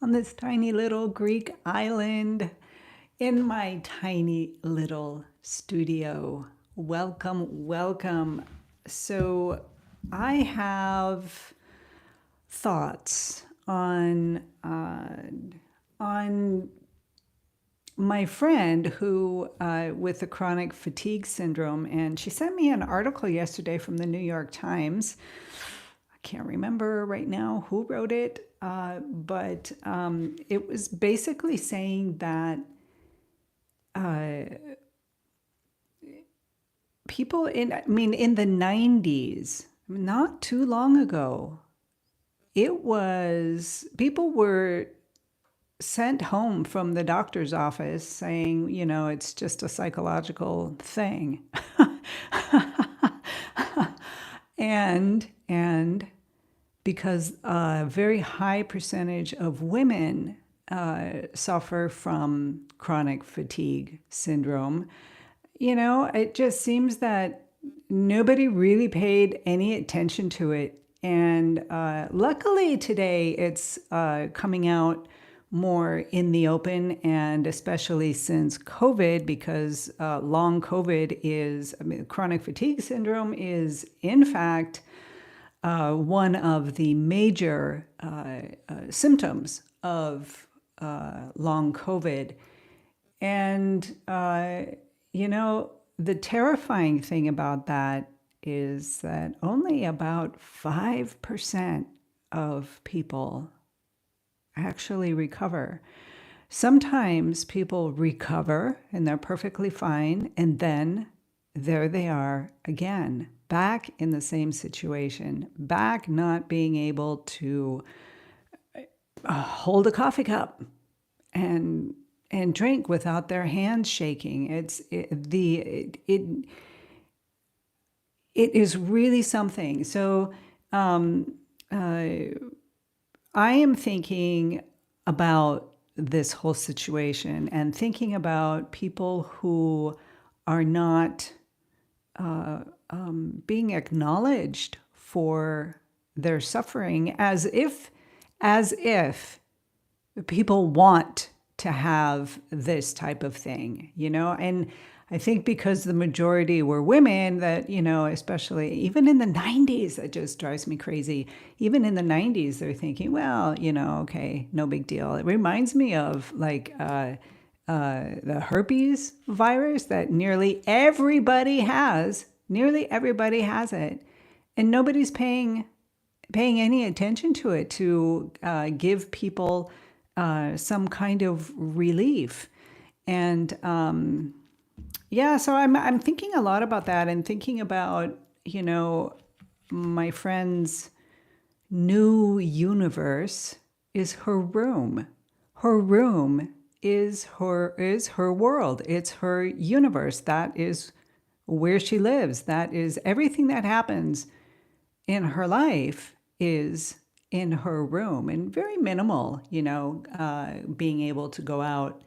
on this tiny little Greek island in my tiny little studio. Welcome, welcome. So, I have thoughts on my friend who with the chronic fatigue syndrome, and she sent me an article yesterday from the New York Times. I can't remember right now who wrote it, but it was basically saying that people in the 90s, not too long ago, people were sent home from the doctor's office saying, it's just a psychological thing. and because a very high percentage of women suffer from chronic fatigue syndrome, it just seems that nobody really paid any attention to it. And luckily today it's coming out more in the open, and especially since COVID, because long COVID chronic fatigue syndrome is, in fact, one of the major symptoms of long COVID. And, the terrifying thing about that is that only about 5% of people actually recover. Sometimes people recover and they're perfectly fine, and then there they are again, back in the same situation, back not being able to hold a coffee cup and drink without their hands shaking. It is really something. So I am thinking about this whole situation and thinking about people who are not being acknowledged for their suffering, as if people want to have this type of thing, and I think because the majority were women, that, especially even in the 90s, that just drives me crazy. Even in the 90s, they're thinking, well, okay, no big deal. It reminds me of like the herpes virus that nearly everybody has. Nearly everybody has it, and nobody's paying any attention to it to give people some kind of relief. And so I'm thinking a lot about that, and thinking about, my friend's new universe is her room. Her room is her world. It's her universe. That is where she lives. That is everything that happens in her life is in her room, and very minimal, being able to go out.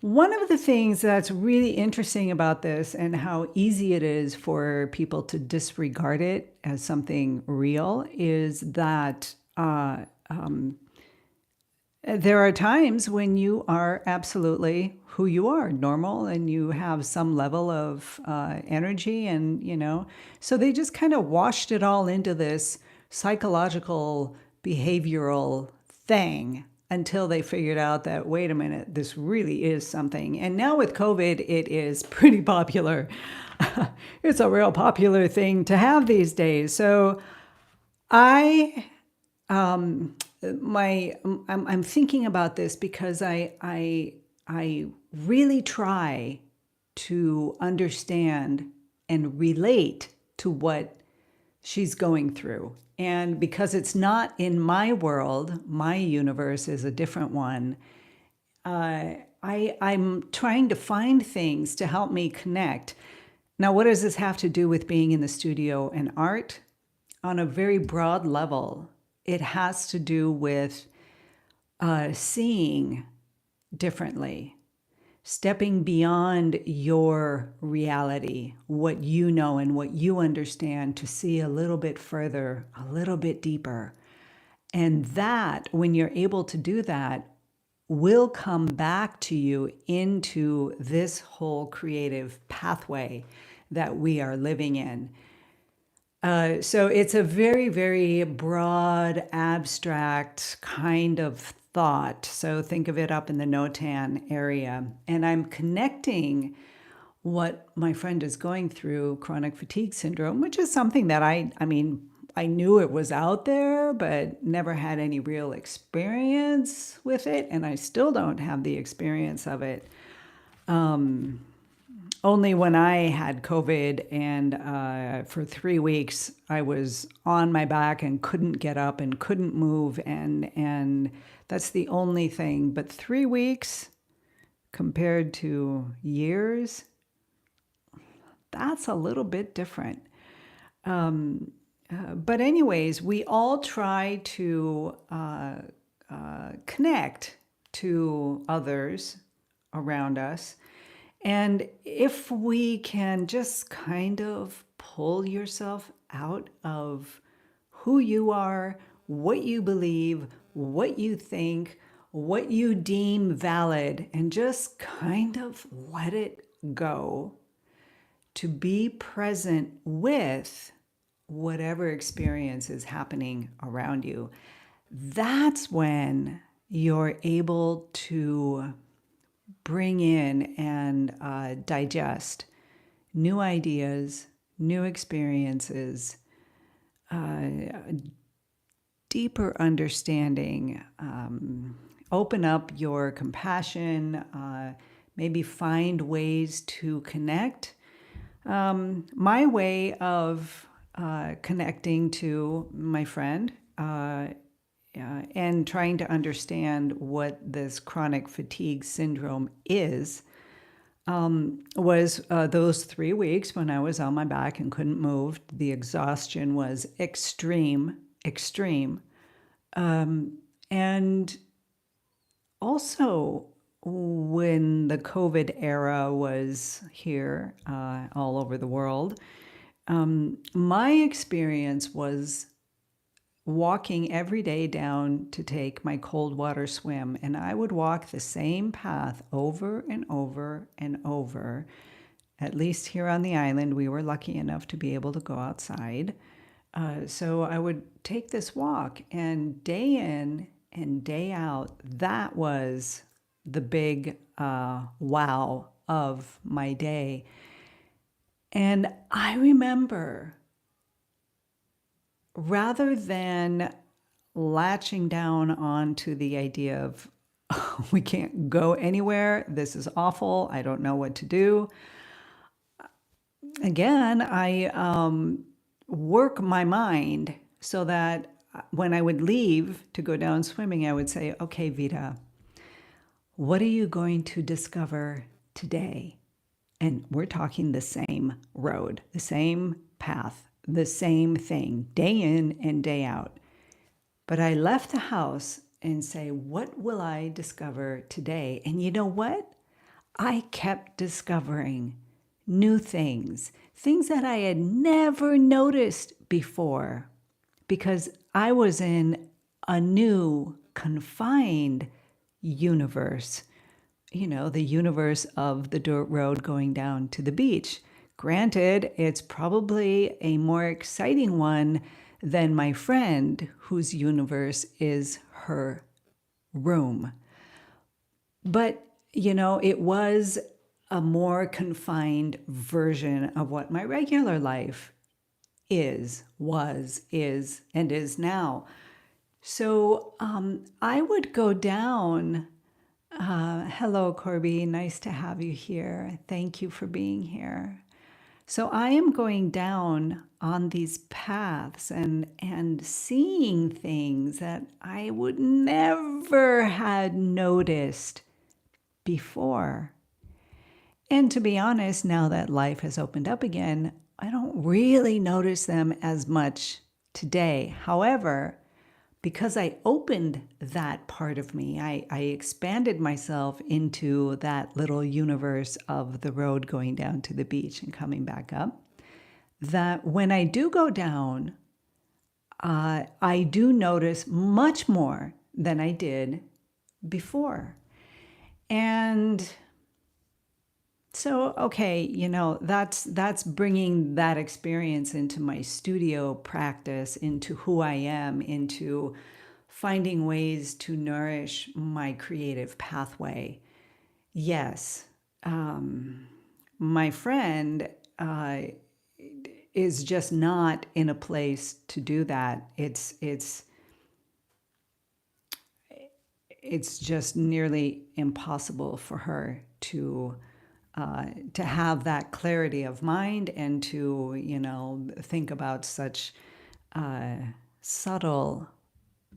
One of the things that's really interesting about this, and how easy it is for people to disregard it as something real, is that there are times when you are absolutely who you are, normal, and you have some level of energy, and so they just kind of washed it all into this psychological, behavioral thing until they figured out that, wait a minute, this really is something. And now with COVID, it is pretty popular. It's a real popular thing to have these days. So I'm thinking about this because I really try to understand and relate to what she's going through. And because it's not in my world, my universe is a different one, I'm trying to find things to help me connect. Now, what does this have to do with being in the studio and art? On a very broad level, it has to do with seeing differently, stepping beyond your reality, what you know and what you understand, to see a little bit further, a little bit deeper. And that, when you're able to do that, will come back to you into this whole creative pathway that we are living in. So it's a very, very broad, abstract kind of thought. So think of it up in the Notan area. And I'm connecting what my friend is going through, chronic fatigue syndrome, which is something that I mean, I knew it was out there, but never had any real experience with it. And I still don't have the experience of it. Only when I had COVID and for 3 weeks, I was on my back and couldn't get up and couldn't move. And that's the only thing. But 3 weeks compared to years, that's a little bit different. But anyways, we all try to connect to others around us. And if we can just kind of pull yourself out of who you are, what you believe, what you think, what you deem valid, and just kind of let it go, to be present with whatever experience is happening around you, that's when you're able to bring in and digest new ideas, new experiences, deeper understanding, open up your compassion, maybe find ways to connect. My way of connecting to my friend and trying to understand what this chronic fatigue syndrome is, was those 3 weeks when I was on my back and couldn't move. The exhaustion was extreme. And also when the COVID era was here all over the world, my experience was walking every day down to take my cold water swim. And I would walk the same path over and over and over. At least here on the island, we were lucky enough to be able to go outside. So I would take this walk, and day in and day out, that was the big wow of my day. And I remember, rather than latching down onto the idea of, oh, we can't go anywhere, this is awful, I don't know what to do, again, I work my mind so that when I would leave to go down swimming, I would say, okay, Vita, what are you going to discover today? And we're talking the same road, the same path, the same thing, day in and day out. But I left the house and say, what will I discover today? And you know what? I kept discovering new things that I had never noticed before, because I was in a new, confined universe. You know, the universe of the dirt road going down to the beach. Granted, it's probably a more exciting one than my friend, whose universe is her room. But, you know, it was a more confined version of what my regular life was, and is now. So I would go down. Hello, Corby. Nice to have you here. Thank you for being here. So I am going down on these paths and seeing things that I would never had noticed before. And to be honest, now that life has opened up again, I don't really notice them as much today. However, because I opened that part of me, I expanded myself into that little universe of the road going down to the beach and coming back up, that when I do go down, I do notice much more than I did before. And so, okay, that's bringing that experience into my studio practice, into who I am, into finding ways to nourish my creative pathway. Yes, my friend is just not in a place to do that. It's just nearly impossible for her to have that clarity of mind and to think about such subtle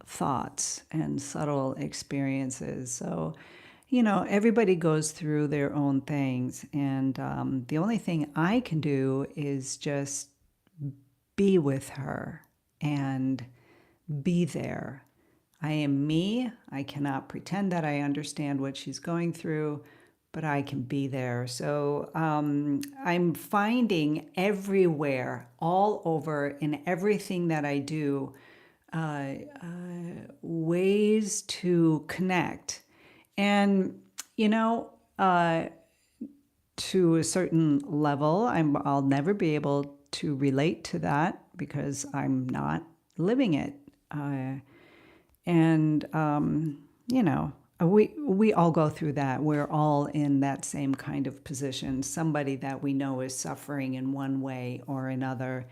thoughts and subtle experiences. So everybody goes through their own things, and the only thing I can do is just be with her and be there. I am me. I cannot pretend that I understand what she's going through, but I can be there. So I'm finding everywhere, all over, in everything that I do, ways to connect. And, to a certain level, I'll never be able to relate to that because I'm not living it. We all go through that. We're all in that same kind of position. Somebody that we know is suffering in one way or another,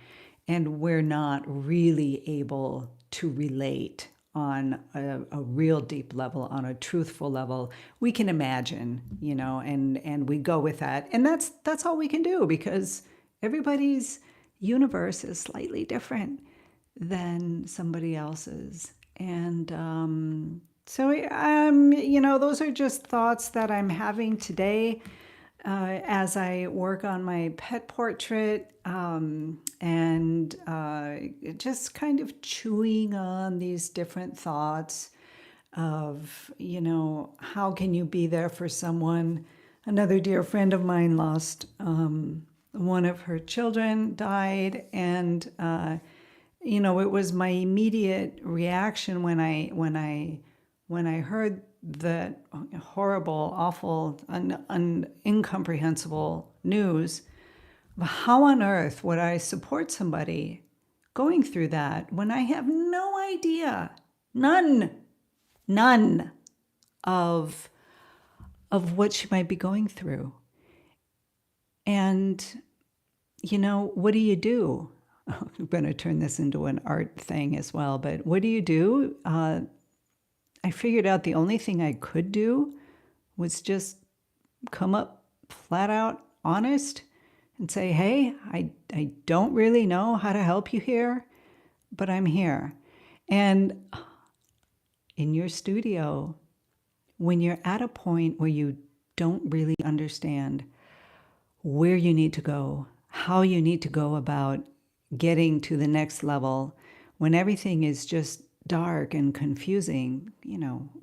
and we're not really able to relate on a real deep level, on a truthful level. We can imagine, and we go with that. And that's all we can do, because everybody's universe is slightly different than somebody else's. And those are just thoughts that I'm having today as I work on my pet portrait, and just kind of chewing on these different thoughts of, how can you be there for someone? Another dear friend of mine lost one of her children, died, and it was my immediate reaction when I heard that horrible, awful, incomprehensible news. How on earth would I support somebody going through that when I have no idea, none of what she might be going through? And what do you do? I'm going to turn this into an art thing as well, but what do you do? I figured out the only thing I could do was just come up flat out honest and say, hey, I don't really know how to help you here, but I'm here. And in your studio, when you're at a point where you don't really understand where you need to go, how you need to go about getting to the next level, when everything is just dark and confusing,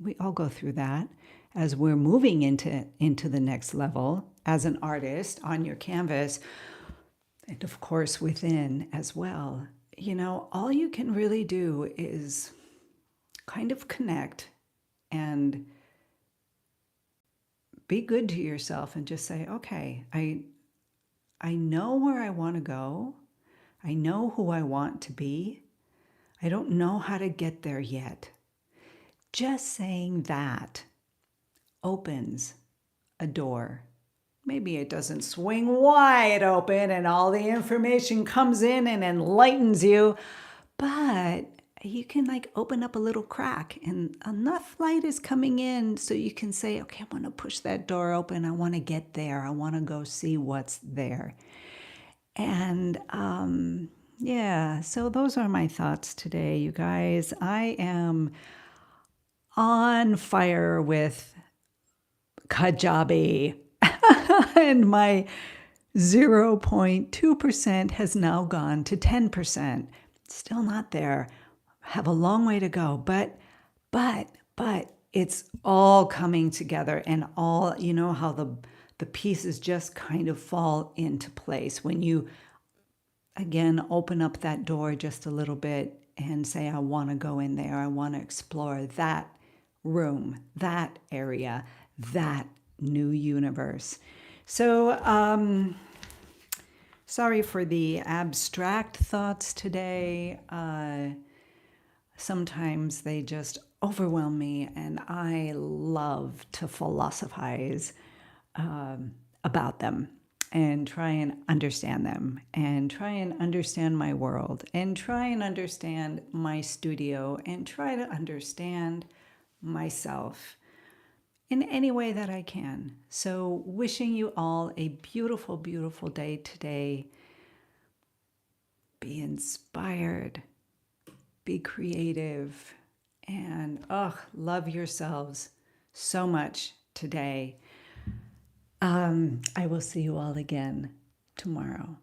we all go through that as we're moving into the next level as an artist on your canvas, and of course within as well. All you can really do is kind of connect and be good to yourself and just say, okay, I know where I want to go. I know who I want to be. I don't know how to get there yet. Just saying that opens a door. Maybe it doesn't swing wide open and all the information comes in and enlightens you, but you can open up a little crack and enough light is coming in so you can say, okay, I want to push that door open. I want to get there. I want to go see what's there. And so those are my thoughts today, you guys. I am on fire with Kajabi, and my 0.2% has now gone to 10%. Still not there. Have a long way to go, but it's all coming together, and all, how the pieces just kind of fall into place when you again open up that door just a little bit and say, I want to go in there. I want to explore that room, that area, that new universe. So, sorry for the abstract thoughts today. Sometimes they just overwhelm me, and I love to philosophize about them and try and understand them and try and understand my world and try and understand my studio and try to understand myself in any way that I can. So, wishing you all a beautiful, beautiful day today. Be inspired, be creative, and love yourselves so much today. I will see you all again tomorrow.